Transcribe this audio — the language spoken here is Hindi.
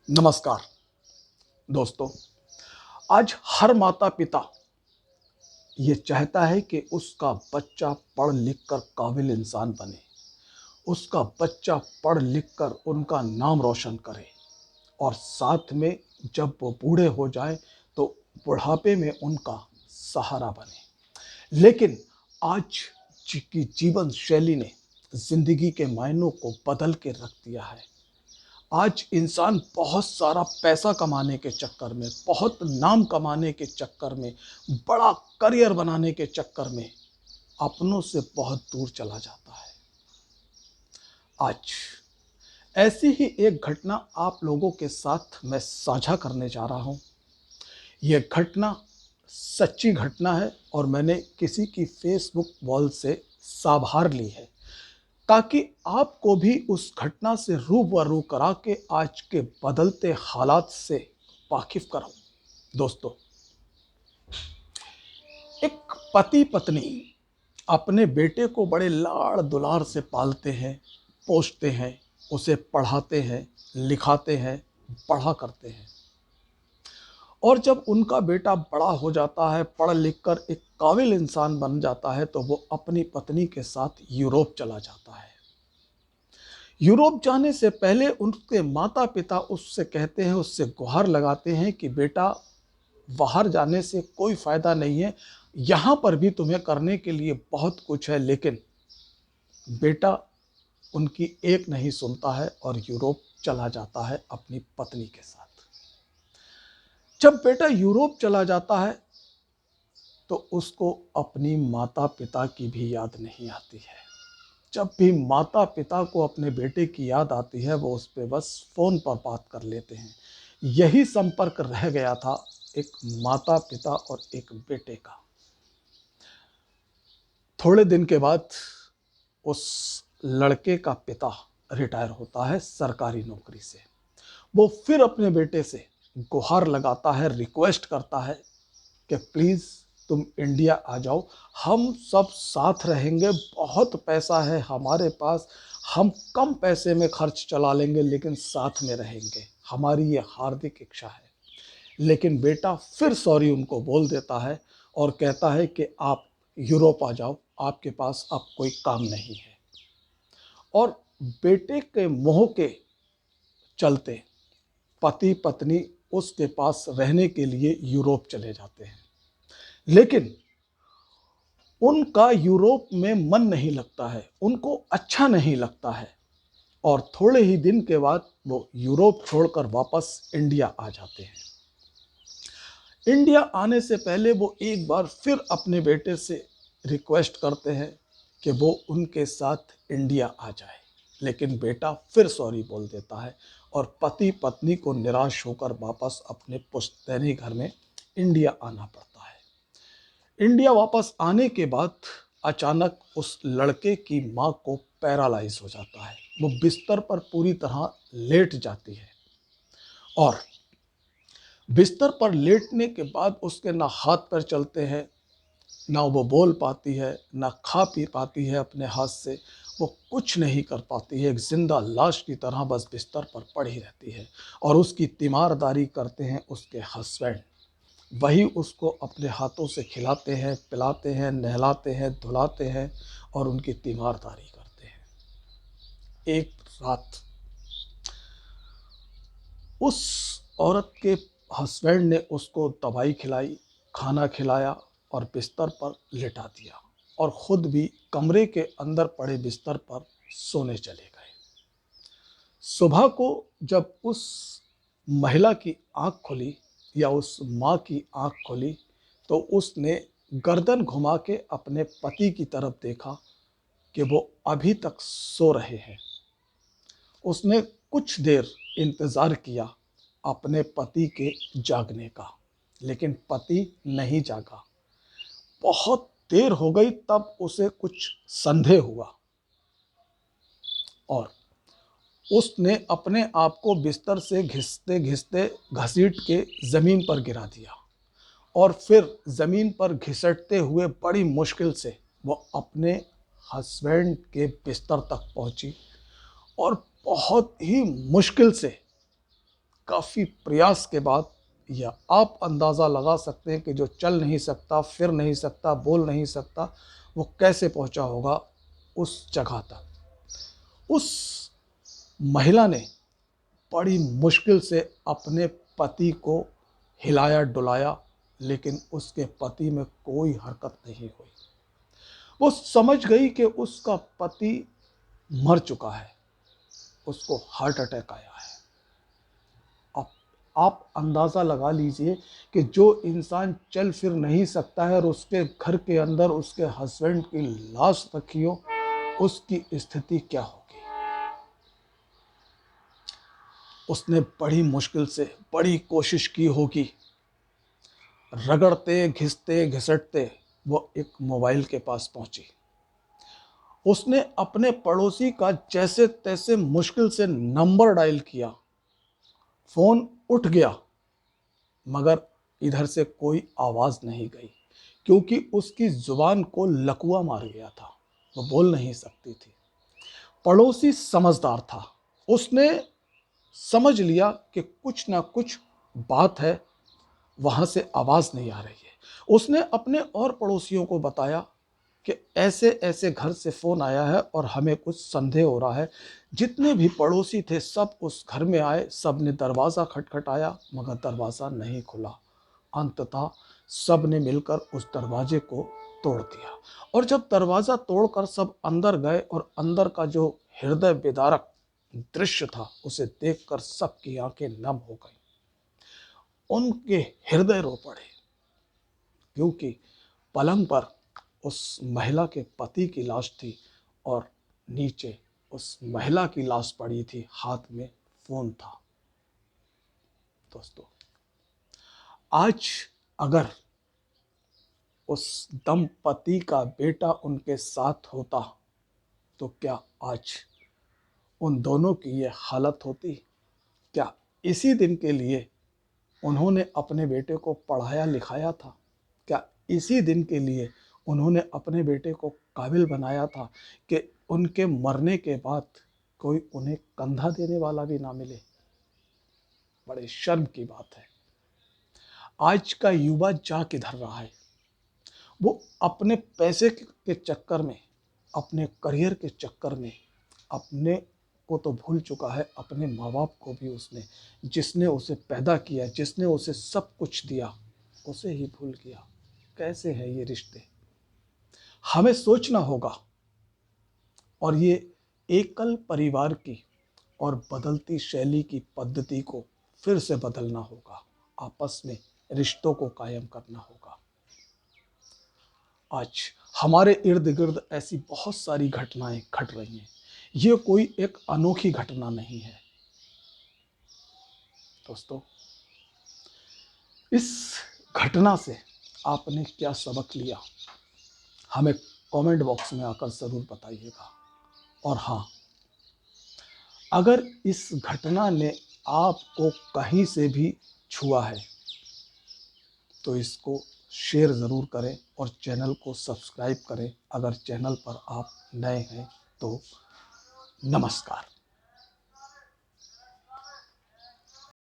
नमस्कार दोस्तों। आज हर माता पिता ये चाहता है कि उसका बच्चा पढ़ लिख कर काबिल इंसान बने, उसका बच्चा पढ़ लिख कर उनका नाम रोशन करे और साथ में जब वो बूढ़े हो जाएं तो बुढ़ापे में उनका सहारा बने। लेकिन आज की जीवन शैली ने जिंदगी के मायनों को बदल के रख दिया है। आज इंसान बहुत सारा पैसा कमाने के चक्कर में, बहुत नाम कमाने के चक्कर में, बड़ा करियर बनाने के चक्कर में अपनों से बहुत दूर चला जाता है। आज ऐसी ही एक घटना आप लोगों के साथ मैं साझा करने जा रहा हूँ। ये घटना सच्ची घटना है और मैंने किसी की फेसबुक वॉल से साभार ली है, ताकि आपको भी उस घटना से रूबरू करा के आज के बदलते हालात से वाकिफ कराऊं। दोस्तों, एक पति पत्नी अपने बेटे को बड़े लाड़ दुलार से पालते हैं, पोसते हैं, उसे पढ़ाते हैं, लिखाते हैं, पढ़ा करते हैं। और जब उनका बेटा बड़ा हो जाता है, पढ़ लिख कर एक काबिल इंसान बन जाता है, तो वो अपनी पत्नी के साथ यूरोप चला जाता है। यूरोप जाने से पहले उनके माता पिता उससे कहते हैं, उससे गुहार लगाते हैं कि बेटा, बाहर जाने से कोई फ़ायदा नहीं है, यहाँ पर भी तुम्हें करने के लिए बहुत कुछ है। लेकिन बेटा उनकी एक नहीं सुनता है और यूरोप चला जाता है अपनी पत्नी के साथ। जब बेटा यूरोप चला जाता है तो उसको अपनी माता पिता की भी याद नहीं आती है। जब भी माता पिता को अपने बेटे की याद आती है, वो उस पर बस फ़ोन पर बात कर लेते हैं। यही संपर्क रह गया था एक माता पिता और एक बेटे का। थोड़े दिन के बाद उस लड़के का पिता रिटायर होता है सरकारी नौकरी से। वो फिर अपने बेटे से गुहार लगाता है, रिक्वेस्ट करता है कि प्लीज़ तुम इंडिया आ जाओ, हम सब साथ रहेंगे, बहुत पैसा है हमारे पास, हम कम पैसे में खर्च चला लेंगे लेकिन साथ में रहेंगे, हमारी ये हार्दिक इच्छा है। लेकिन बेटा फिर सॉरी उनको बोल देता है और कहता है कि आप यूरोप आ जाओ, आपके पास अब कोई काम नहीं है। और बेटे के मोह के चलते पति पत्नी उसके पास रहने के लिए यूरोप चले जाते हैं। लेकिन उनका यूरोप में मन नहीं लगता है, उनको अच्छा नहीं लगता है और थोड़े ही दिन के बाद वो यूरोप छोड़कर वापस इंडिया आ जाते हैं। इंडिया आने से पहले वो एक बार फिर अपने बेटे से रिक्वेस्ट करते हैं कि वो उनके साथ इंडिया आ जाए, लेकिन बेटा फिर सॉरी बोल देता है और पति पत्नी को निराश होकर वापस अपने पुश्तैनी घर में इंडिया आना पड़ता है। इंडिया वापस आने के बाद अचानक उस लड़के की माँ को पैरालाइज हो जाता है। वो बिस्तर पर पूरी तरह लेट जाती है और बिस्तर पर लेटने के बाद उसके ना हाथ पैर चलते हैं, ना वो बोल पाती है, ना खा पी पाती है अपने हाथ से। वो कुछ नहीं कर पाती है, एक जिंदा लाश की तरह बस बिस्तर पर पड़ी रहती है। और उसकी तीमारदारी करते हैं उसके हस्बैंड। वही उसको अपने हाथों से खिलाते हैं, पिलाते हैं, नहलाते हैं, धुलाते हैं और उनकी तीमारदारी करते हैं। एक रात उस औरत के हस्बैंड ने उसको दवाई खिलाई, खाना खिलाया और बिस्तर पर लिटा दिया और ख़ुद भी कमरे के अंदर पड़े बिस्तर पर सोने चले गए। सुबह को जब उस महिला की आँख खुली या उस माँ की आँख खुली तो उसने गर्दन घुमा के अपने पति की तरफ देखा कि वो अभी तक सो रहे हैं। उसने कुछ देर इंतज़ार किया अपने पति के जागने का, लेकिन पति नहीं जागा। बहुत देर हो गई, तब उसे कुछ संदेह हुआ और उसने अपने आप को बिस्तर से घिसते घिसते घसीट के ज़मीन पर गिरा दिया और फिर ज़मीन पर घिसटते हुए बड़ी मुश्किल से वो अपने हस्बैंड के बिस्तर तक पहुंची और बहुत ही मुश्किल से काफ़ी प्रयास के बाद या आप अंदाज़ा लगा सकते हैं कि जो चल नहीं सकता, फिर नहीं सकता, बोल नहीं सकता, वो कैसे पहुंचा होगा उस जगह तक। उस महिला ने बड़ी मुश्किल से अपने पति को हिलाया डुलाया, लेकिन उसके पति में कोई हरकत नहीं हुई। वो समझ गई कि उसका पति मर चुका है, उसको हार्ट अटैक आया है। अब आप अंदाज़ा लगा लीजिए कि जो इंसान चल फिर नहीं सकता है और उसके घर के अंदर उसके हस्बैंड की लाश रखी हो, उसकी स्थिति क्या होगी। उसने बड़ी मुश्किल से बड़ी कोशिश की होगी, रगड़ते घिसते घिसटते वो एक मोबाइल के पास पहुंची। उसने अपने पड़ोसी का जैसे तैसे मुश्किल से नंबर डायल किया, फोन उठ गया, मगर इधर से कोई आवाज नहीं गई, क्योंकि उसकी जुबान को लकवा मार गया था, वो बोल नहीं सकती थी। पड़ोसी समझदार था, उसने समझ लिया कि कुछ ना कुछ बात है, वहां से आवाज नहीं आ रही है। उसने अपने और पड़ोसियों को बताया कि ऐसे ऐसे घर से फोन आया है और हमें कुछ संदेह हो रहा है। जितने भी पड़ोसी थे सब उस घर में आए, सब ने दरवाज़ा खटखटाया, मगर दरवाज़ा नहीं खुला। अंततः सब ने मिलकर उस दरवाजे को तोड़ दिया, और जब दरवाज़ा तोड़कर सब अंदर गए और अंदर का जो हृदय विदारक दृश्य था उसे देखकर सबकी आंखें नम हो गई। उनके हृदय रो पड़े, क्योंकि पलंग पर उस महिला के पति की लाश थी और नीचे उस महिला की लाश पड़ी थी, हाथ में फोन था। दोस्तों, आज अगर उस दंपति का बेटा उनके साथ होता तो क्या आज उन दोनों की ये हालत होती। क्या इसी दिन के लिए उन्होंने अपने बेटे को पढ़ाया लिखाया था। क्या इसी दिन के लिए उन्होंने अपने बेटे को काबिल बनाया था कि उनके मरने के बाद कोई उन्हें कंधा देने वाला भी ना मिले। बड़े शर्म की बात है। आज का युवा जा किधर रहा है। वो अपने पैसे के चक्कर में, अपने करियर के चक्कर में अपने को तो भूल चुका है, अपने माँ बाप को भी उसने, जिसने उसे पैदा किया, जिसने उसे सब कुछ दिया, उसे ही भूल गया। कैसे है ये रिश्ते। हमें सोचना होगा और ये एकल परिवार की और बदलती शैली की पद्धति को फिर से बदलना होगा। आपस में रिश्तों को कायम करना होगा। आज हमारे इर्द गिर्द ऐसी बहुत सारी घटनाएं घट रही हैं। ये कोई एक अनोखी घटना नहीं है। दोस्तों, इस घटना से आपने क्या सबक लिया, हमें कमेंट बॉक्स में आकर ज़रूर बताइएगा। और हाँ, अगर इस घटना ने आपको कहीं से भी छुआ है तो इसको शेयर ज़रूर करें और चैनल को सब्सक्राइब करें। अगर चैनल पर आप नए हैं तो नमस्कार।